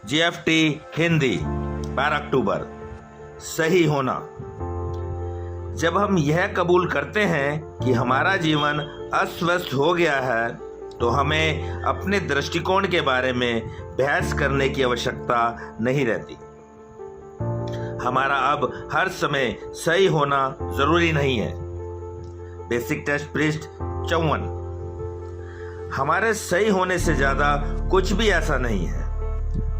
GFT Hindi 12 अक्टूबर। सही होना। जब हम यह कबूल करते हैं कि हमारा जीवन अस्त-व्यस्त हो गया है, तो हमें अपने दृष्टिकोण के बारे में बहस करने की आवश्यकता नहीं रहती। हमारा अब हर समय सही होना जरूरी नहीं है। बेसिक टेस्ट पृष्ठ 54। हमारे सही होने से ज्यादा कुछ भी ऐसा नहीं है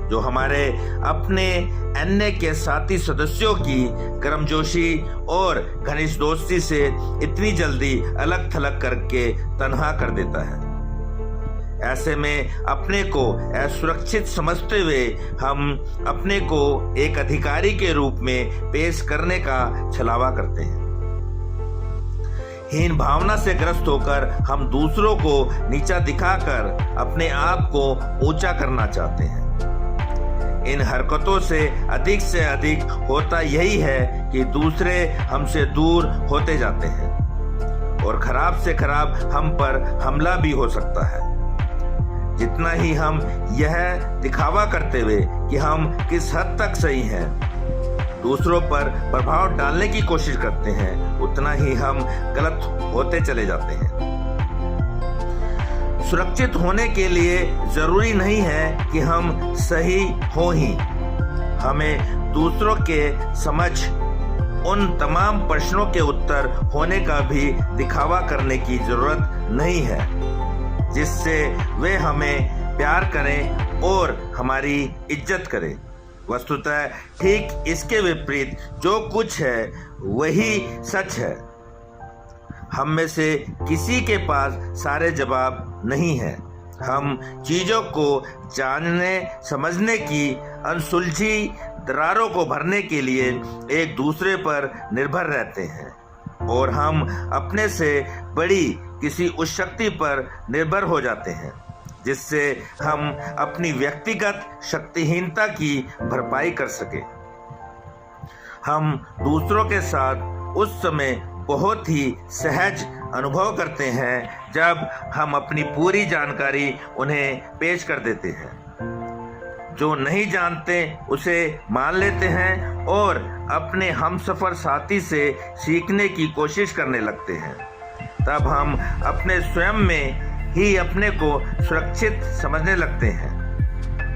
जो हमारे अपने अन्य के साथी सदस्यों की गर्मजोशी और घनिष्ठ दोस्ती से इतनी जल्दी अलग थलग करके तन्हा कर देता है। ऐसे में अपने को असुरक्षित समझते हुए हम अपने को एक अधिकारी के रूप में पेश करने का छलावा करते हैं। हीन भावना से ग्रस्त होकर हम दूसरों को नीचा दिखाकर अपने आप को ऊंचा करना चाहते हैं। इन हरकतों से अधिक होता यही है कि दूसरे हमसे दूर होते जाते हैं और खराब से खराब हम पर हमला भी हो सकता है। जितना ही हम यह दिखावा करते हुए कि हम किस हद तक सही हैं, दूसरों पर प्रभाव डालने की कोशिश करते हैं, उतना ही हम गलत होते चले जाते हैं। सुरक्षित होने के लिए जरूरी नहीं है कि हम सही हो ही। हमें दूसरों के समझ उन तमाम प्रश्नों के उत्तर होने का भी दिखावा करने की जरूरत नहीं है, जिससे वे हमें प्यार करें और हमारी इज्जत करें। वस्तुतः ठीक इसके विपरीत जो कुछ है वही सच है। हम में से किसी के पास सारे जवाब नहीं है। हम चीजों को जानने समझने की अनसुलझी दरारों को भरने के लिए एक दूसरे पर निर्भर रहते हैं और हम अपने से बड़ी किसी उस शक्ति पर निर्भर हो जाते हैं जिससे हम अपनी व्यक्तिगत शक्तिहीनता की भरपाई कर सके। हम दूसरों के साथ उस समय बहुत ही सहज अनुभव करते हैं जब हम अपनी पूरी जानकारी उन्हें पेश कर देते हैं। जो नहीं जानते उसे मान लेते हैं और अपने हमसफर साथी से सीखने की कोशिश करने लगते हैं। तब हम अपने स्वयं में ही अपने को सुरक्षित समझने लगते हैं।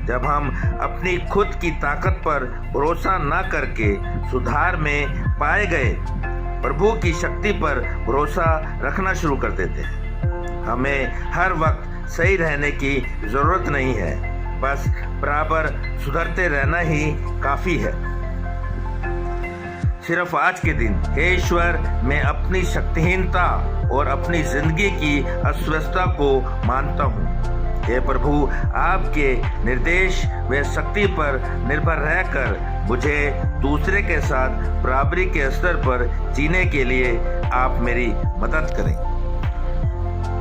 जब हम अपनी खुद की ताकत पर भरोसा न करके सुधार में पाए गए प्रभु की शक्ति पर भरोसा रखना शुरू कर देते हैं। हमें हर वक्त सही रहने की जरूरत नहीं है, बस बराबर सुधरते रहना ही काफी है। सिर्फ आज के दिन हे ईश्वर, मैं अपनी शक्तिहीनता और अपनी जिंदगी की अस्वस्थता को मानता हूँ। हे प्रभु, आपके निर्देश व शक्ति पर निर्भर रहकर मुझे दूसरे के साथ बराबरी के स्तर पर जीने के लिए आप मेरी मदद करें।